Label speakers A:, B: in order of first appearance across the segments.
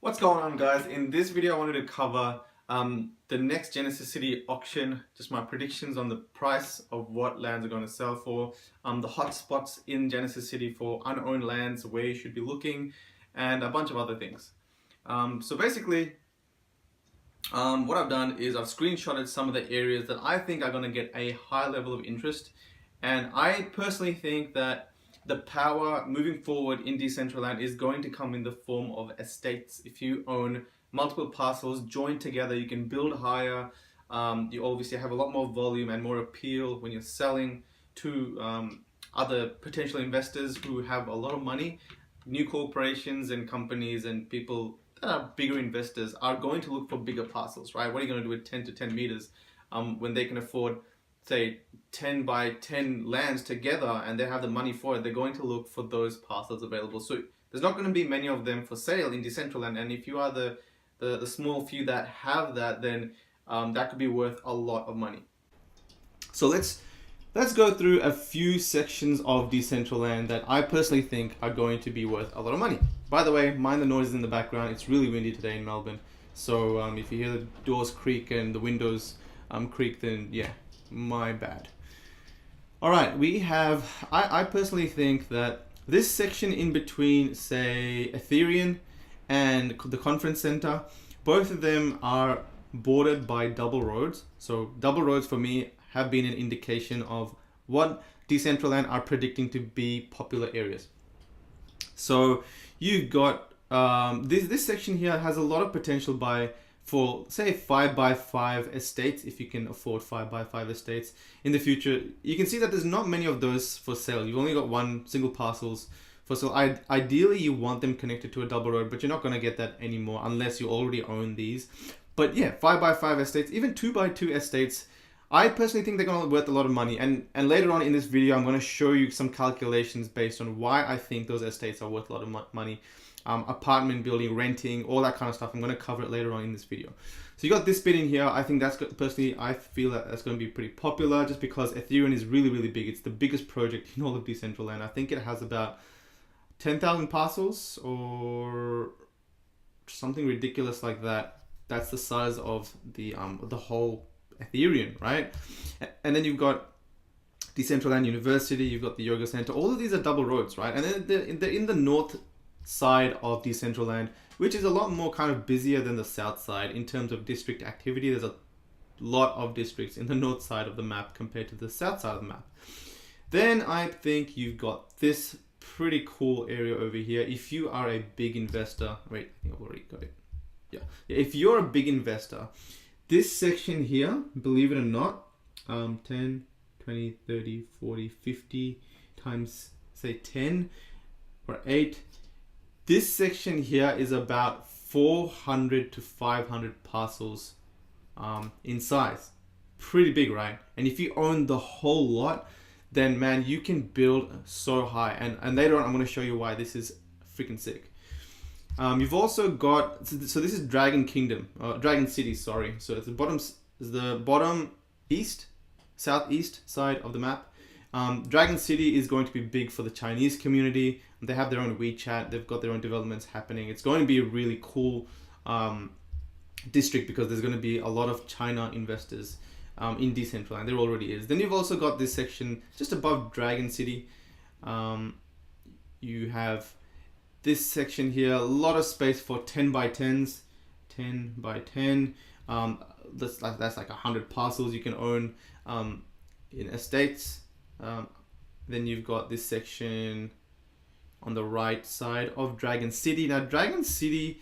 A: What's going on, guys? In this video I wanted to cover the next Genesis City auction, just my predictions on the price of what lands are going to sell for, the hot spots in Genesis City for unowned lands, where you should be looking, and a bunch of other things. So basically what I've done is I've screenshotted some of the areas that I think are going to get a high level of interest, and I personally think that the power moving forward in Decentraland is going to come in the form of estates. If you own multiple parcels joined together, you can build higher. You obviously have a lot more volume and more appeal when you're selling to other potential investors who have a lot of money. New corporations and companies and people that are bigger investors are going to look for bigger parcels, right? What are you going to do with 10 to 10 meters when they can afford, say, 10 by 10 lands together and they have the money for it? They're going to look for those parcels available. So there's not going to be many of them for sale in Decentraland, and if you are the small few that have that, then that could be worth a lot of money. So let's go through a few sections of Decentraland that I personally think are going to be worth a lot of money. By the way, mind the noises in the background. It's really windy today in Melbourne, so if you hear the doors creak and the windows creak, then yeah, my bad. Alright, we have, I personally think that this section in between, say, Ethereum and the conference center, both of them are bordered by double roads. So double roads for me have been an indication of what Decentraland are predicting to be popular areas. So you've got this section here has a lot of potential for say 5x5 estates, if you can afford 5x5 estates in the future. You can see that there's not many of those for sale. You've only got one single parcels for sale. Ideally you want them connected to a double road, but you're not going to get that anymore unless you already own these. But yeah, 5x5 estates, even 2x2 estates, I personally think they're going to be worth a lot of money. And later on in this video, I'm going to show you some calculations based on why I think those estates are worth a lot of money. Apartment building, renting, all that kind of stuff. I'm going to cover it later on in this video. So you got this bit in here. I think that's personally, I feel that that's going to be pretty popular just because Ethereum is really, really big. It's the biggest project in all of Decentraland. I think it has about 10,000 parcels or something ridiculous like that. That's the size of the whole Ethereum, right? And then you've got Decentraland University, you've got the yoga center. All of these are double roads, right? And then they're in the north side of Decentraland, which is a lot more kind of busier than the south side in terms of district activity. There's a lot of districts in the north side of the map compared to the south side of the map. Then I think you've got this pretty cool area over here. If you are a big investor, wait, I think I've already got it. Yeah, if you're a big investor, this section here, believe it or not, 10, 20, 30, 40, 50 times, say 10 or 8, this section here is about 400 to 500 parcels in size. Pretty big, right? And if you own the whole lot, then man, you can build so high. And later on, I'm going to show you why this is freaking sick. You've also got, so this is Dragon Kingdom, Dragon City, sorry. So it's the bottom east, southeast side of the map. Dragon City is going to be big for the Chinese community. They have their own WeChat. They've got their own developments happening. It's going to be a really cool district because there's going to be a lot of China investors in Decentraland. There already is. Then you've also got this section just above Dragon City. You have this section here, a lot of space for 10 by 10s, 10 by 10. That's like 100 parcels you can own in estates. Then you've got this section on the right side of Dragon City. Now, Dragon City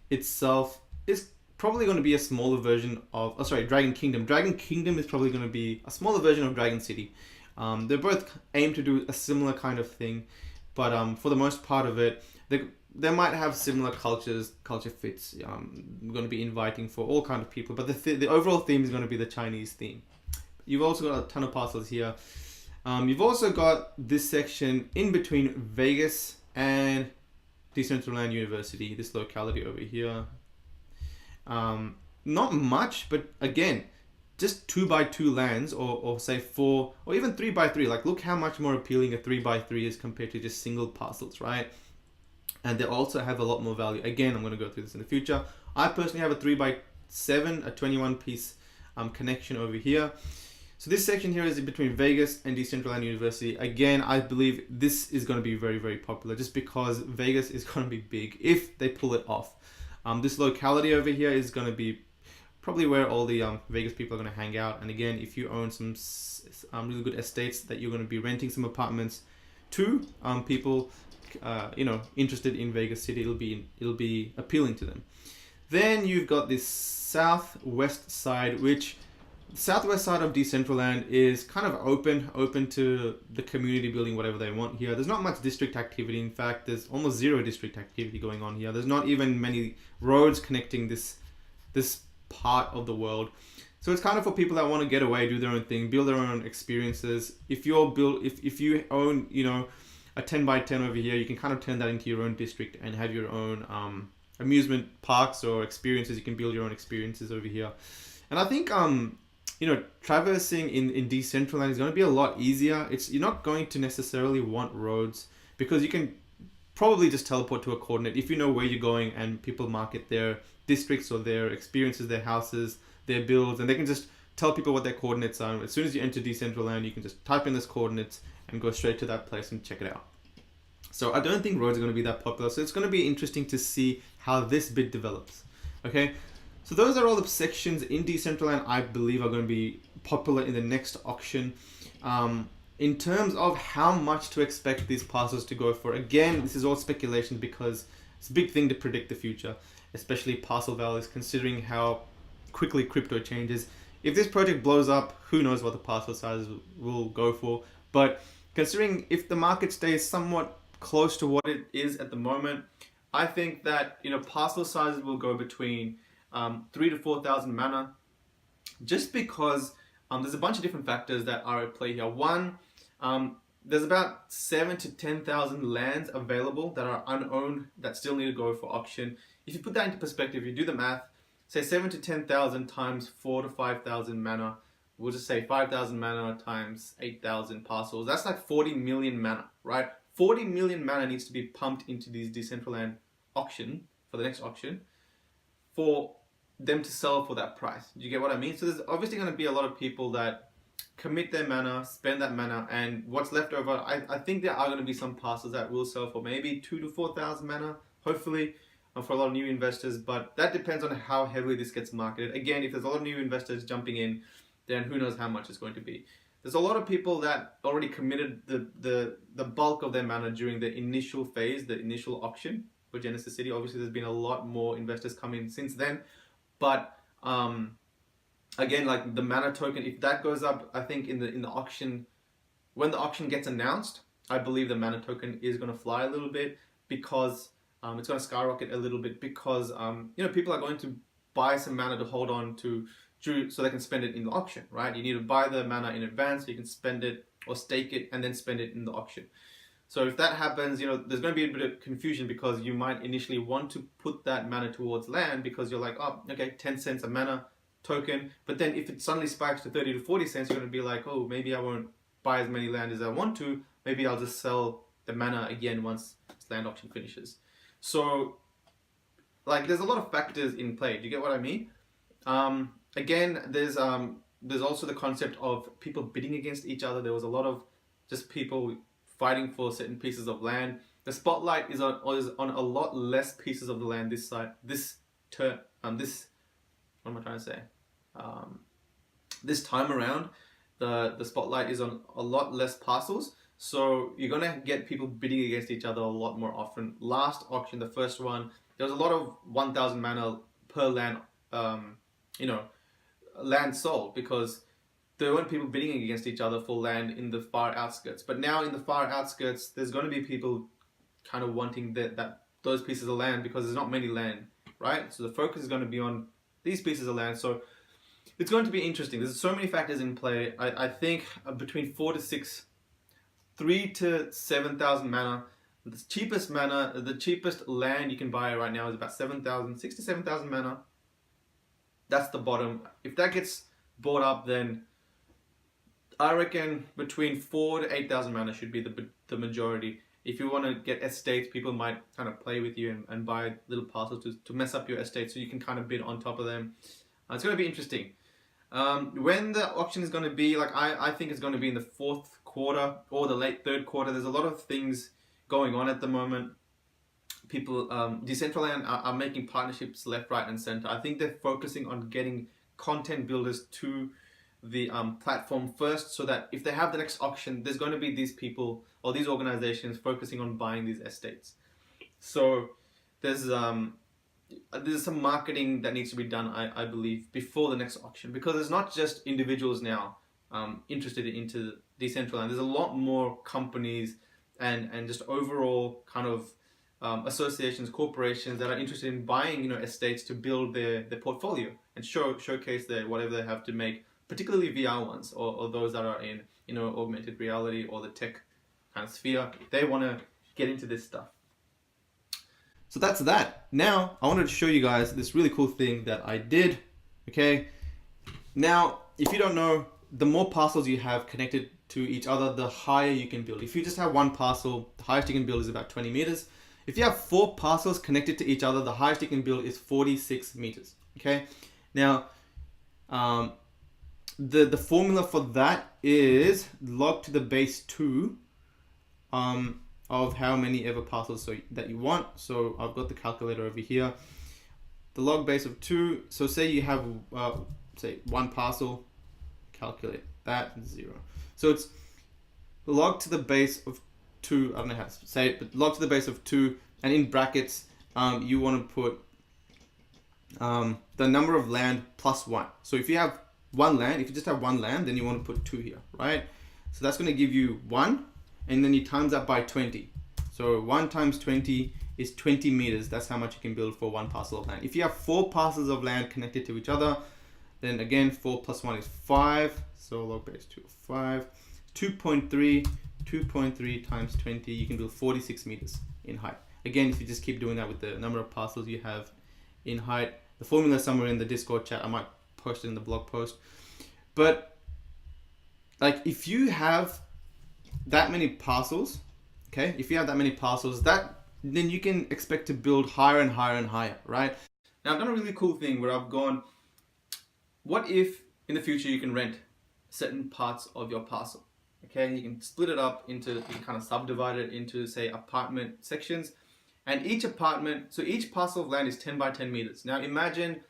A: itself is probably going to be a smaller version of, Dragon Kingdom. Dragon Kingdom is probably going to be a smaller version of Dragon City. They both aim to do a similar kind of thing, but for the most part of it, they might have similar culture fits. We're going to be inviting for all kind of people, but the overall theme is going to be the Chinese theme. You've also got a ton of parcels here. You've also got this section in between Vegas and Decentraland University, this locality over here. Not much, but again, just 2x2 lands, or say 4 or even 3x3. Like, look how much more appealing a 3x3 is compared to just single parcels, right? and they also have a lot more value. Again, I'm going to go through this in the future. I personally have a 3x7, a 21 piece connection over here. So this section here is between Vegas and Decentraland University. Again, I believe this is going to be very, very popular just because Vegas is going to be big if they pull it off. This locality over here is going to be probably where all the Vegas people are going to hang out. And again, if you own some really good estates that you're going to be renting some apartments to people, interested in Vegas City, it'll be appealing to them. Then you've got this southwest side, which the southwest side of Decentraland is kind of open to the community building whatever they want here. There's not much district activity. In fact, there's almost zero district activity going on here. There's not even many roads connecting this part of the world. So it's kind of for people that want to get away, do their own thing, build their own experiences. If you own, a 10x10 over here, you can kind of turn that into your own district and have your own amusement parks or experiences. You can build your own experiences over here. And I think traversing in Decentraland is going to be a lot easier. You're not going to necessarily want roads because you can probably just teleport to a coordinate if you know where you're going, and people market their districts or their experiences, their houses, their builds, and they can just tell people what their coordinates are. As soon as you enter Decentraland, you can just type in those coordinates and go straight to that place and check it out. So I don't think roads are going to be that popular. So it's going to be interesting to see how this bit develops. Okay. So those are all the sections in Decentraland I believe are going to be popular in the next auction. In terms of how much to expect these parcels to go for, again, this is all speculation because it's a big thing to predict the future, especially parcel values, considering how quickly crypto changes. If this project blows up, who knows what the parcel sizes will go for. But considering if the market stays somewhat close to what it is at the moment, I think that parcel sizes will go between 3,000 to 4,000 mana, just because there's a bunch of different factors that are at play here. One, there's about 7,000 to 10,000 lands available that are unowned that still need to go for auction. If you put that into perspective, you do the math, say 7,000 to 10,000 times 4,000 to 5,000 mana, we'll just say 5,000 mana times 8,000 parcels. That's like 40 million mana, right? 40 million mana needs to be pumped into these Decentraland auction for the next auction for them to sell for that price. Do you get what I mean? So there's obviously going to be a lot of people that commit their mana, spend that mana, and what's left over, I think there are going to be some parcels that will sell for maybe 2,000 to 4,000 mana, hopefully, for a lot of new investors, but that depends on how heavily this gets marketed. Again, if there's a lot of new investors jumping in, then who knows how much it's going to be. There's a lot of people that already committed the bulk of their mana during the initial phase, the initial auction for Genesis City. Obviously, there's been a lot more investors come in since then, but again, like the mana token, if that goes up, I think in the auction, when the auction gets announced, I believe the mana token is going to fly a little bit because it's going to skyrocket a little bit because people are going to buy some mana to hold on to so they can spend it in the auction, right? You need to buy the mana in advance so you can spend it or stake it and then spend it in the auction. So if that happens, there's going to be a bit of confusion because you might initially want to put that mana towards land because you're like, oh, okay, 10 cents a mana token. But then if it suddenly spikes to 30 to 40 cents, you're going to be like, oh, maybe I won't buy as many land as I want to. Maybe I'll just sell the mana again once this land auction finishes. So, there's a lot of factors in play. Do you get what I mean? Again, there's also the concept of people bidding against each other. There was a lot of just people fighting for certain pieces of land. The spotlight is on a lot less pieces of the land this side. This what am I trying to say? This time around, the spotlight is on a lot less parcels. So you're gonna get people bidding against each other a lot more often. Last auction, the first one, there was a lot of 1,000 mana per land, land sold because there weren't people bidding against each other for land in the far outskirts. But now in the far outskirts, there's going to be people kind of wanting those pieces of land because there's not many land, right? So the focus is going to be on these pieces of land. So it's going to be interesting. There's so many factors in play. I think between 3 to 7,000 mana. The cheapest land you can buy right now is about 6 to 7,000 mana. That's the bottom. If that gets bought up, then I reckon between 4 to 8,000 mana should be the majority. if you want to get estates, people might kind of play with you and buy little parcels to mess up your estate, so you can kind of bid on top of them. It's going to be interesting. When the auction is going to be, like, I think it's going to be in the fourth quarter or the late third quarter. There's a lot of things going on at the moment. People, Decentraland are making partnerships left, right, and center. I think they're focusing on getting content builders to the platform first, so that if they have the next auction, there's going to be these people or these organizations focusing on buying these estates. So there's some marketing that needs to be done, I believe, before the next auction, because it's not just individuals now interested into Decentraland. There's a lot more companies and just overall kind of associations, corporations that are interested in buying, estates to build their portfolio and showcase whatever they have to make, particularly VR ones or those that are in augmented reality or the tech kind of sphere. They want to get into this stuff. So that's that. Now I wanted to show you guys this really cool thing that I did. Okay, now if you don't know, the more parcels you have connected to each other, the higher you can build. If you just have one parcel, the highest you can build is about 20 meters. If you have 4 parcels connected to each other, the highest you can build is 46 meters. Okay, now the formula for that is log to the base 2 of how many ever parcels that you want. So I've got the calculator over here. The log base of 2. So say you have say 1 parcel, calculate that, 0. So it's log to the base of 2. I don't know how to say it, but log to the base of 2, and in brackets you want to put the number of land plus 1. So if you have one land, if you just have one land, then you want to put 2 here, right? So that's going to give you 1, and then you times that by 20. So 1 times 20 is 20 meters. That's how much you can build for 1 parcel of land. If you have 4 parcels of land connected to each other, then again 4 plus 1 is 5. So log base 2 of 5, 2.3 times 20, you can build 46 meters in height. Again, if you just keep doing that with the number of parcels you have in height, the formula is somewhere in the Discord chat. I might post it in the blog post. But like, if you have that many parcels, okay, if you have that many parcels, then you can expect to build higher and higher and higher, right? Now I've done a really cool thing where I've gone, what if in the future you can rent certain parts of your parcel? Okay, you can split it up into, you can kind of subdivide it into, say, apartment sections, and each parcel of land is 10 by 10 meters. Now imagine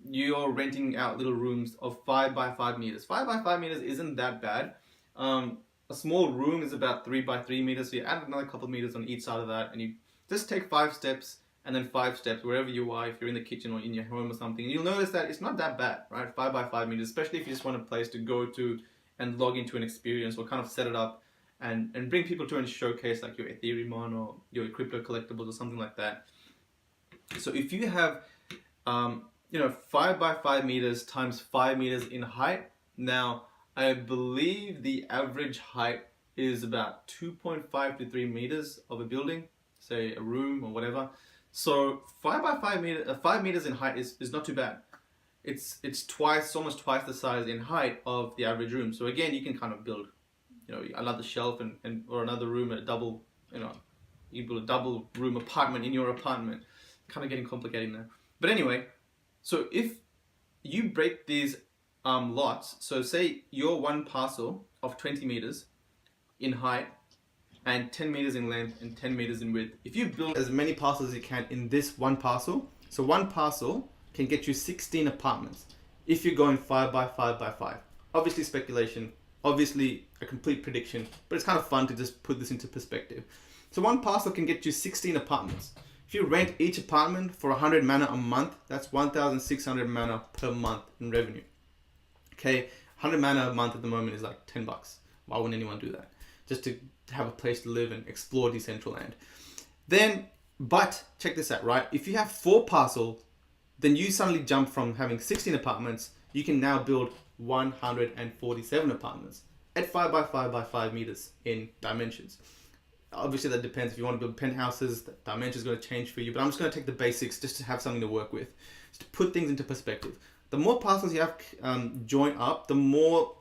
A: you're renting out little rooms of 5 by 5 meters. 5 by 5 meters isn't that bad. A small room is about 3 by 3 meters, so you add another couple of meters on each side of that, and you just take 5 steps and then 5 steps wherever you are, if you're in the kitchen or in your home or something, and you'll notice that it's not that bad, right? 5 by 5 meters, especially if you just want a place to go to and log into an experience, or kind of set it up and bring people to and showcase like your Ethereum or your crypto collectibles or something like that. So if you have 5 by 5 meters times 5 meters in height, now I believe the average height is about 2.5 to 3 meters of a building, say a room or whatever. So 5 by 5 meters, 5 meters in height is not too bad. It's almost twice the size in height of the average room. So again, you can kind of build, another shelf or another room, a double, you build a double room apartment in your apartment. Kind of getting complicated now. But anyway, so if you break these lots, so say your one parcel of 20 meters in height and 10 meters in length and 10 meters in width, if you build as many parcels as you can in this one parcel, so one parcel can get you 16 apartments if you're going 5 by 5 by 5. Obviously speculation, obviously a complete prediction, but it's kind of fun to just put this into perspective. So one parcel can get you 16 apartments. If you rent each apartment for 100 mana a month, that's 1,600 mana per month in revenue. Okay, 100 mana a month at the moment is like 10 bucks. Why wouldn't anyone do that? Just to have a place to live and explore Decentraland. But check this out, right? If you have 4 parcels, then you suddenly jump from having 16 apartments, you can now build 147 apartments at 5 by 5 by 5 meters in dimensions. Obviously that depends. If you want to build penthouses, the dimension is going to change for you, but I'm just going to take the basics just to have something to work with, just to put things into perspective. The more parcels you have join up, the more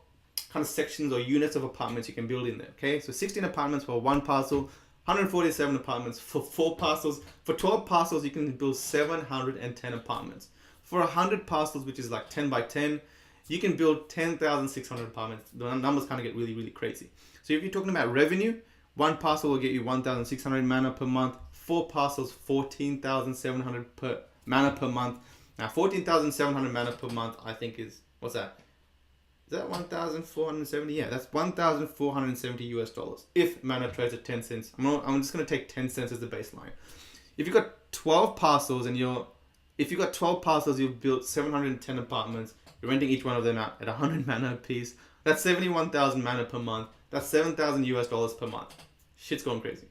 A: kind of sections or units of apartments you can build in there, okay? So 16 apartments for one parcel, 147 apartments for 4 parcels. For 12 parcels, you can build 710 apartments. For 100 parcels, which is like 10 by 10, you can build 10,600 apartments. The numbers kind of get really, really crazy. So if you're talking about revenue, 1 parcel will get you 1,600 mana per month. 4 parcels, 14,700 per mana per month. Now, 14,700 mana per month, I think is, what's that? Is that 1,470? Yeah, that's 1,470 US dollars if mana trades at 10 cents. I'm just going to take 10 cents as the baseline. If you've got 12 parcels and you've built 710 apartments, you're renting each one of them out at 100 mana a piece. That's 71,000 mana per month. That's 7,000 US dollars per month. Shit's going crazy.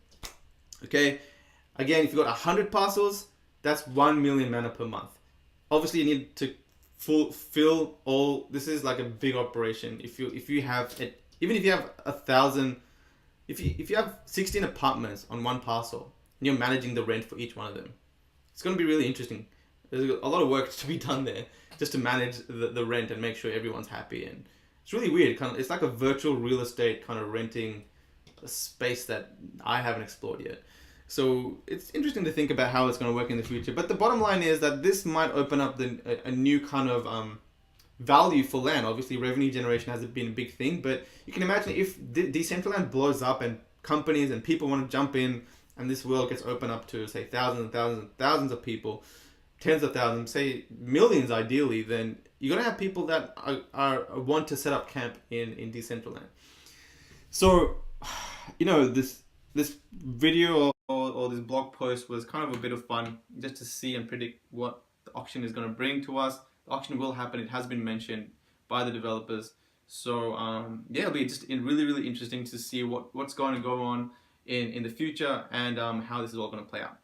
A: Okay. Again, if you've got 100 parcels, that's 1 million mana per month. Obviously, you need to fulfill all. This is like a big operation. If you have it, even if you have 1,000, if you have 16 apartments on one parcel and you're managing the rent for each one of them, it's going to be really interesting. There's a lot of work to be done there just to manage the rent and make sure everyone's happy. And it's really weird. It's like a virtual real estate kind of renting a space that I haven't explored yet. So it's interesting to think about how it's going to work in the future. But the bottom line is that this might open up a new kind of value for land. Obviously, revenue generation hasn't been a big thing, but you can imagine if Decentraland blows up and companies and people want to jump in and this world gets opened up to, say, thousands and thousands and thousands of people, tens of thousands, say millions ideally, then you're going to have people that want to set up camp in Decentraland. So, this video or this blog post was kind of a bit of fun just to see and predict what the auction is going to bring to us. The auction will happen. It has been mentioned by the developers. So yeah, it'll be just really, really interesting to see what's going to go on in the future and how this is all going to play out.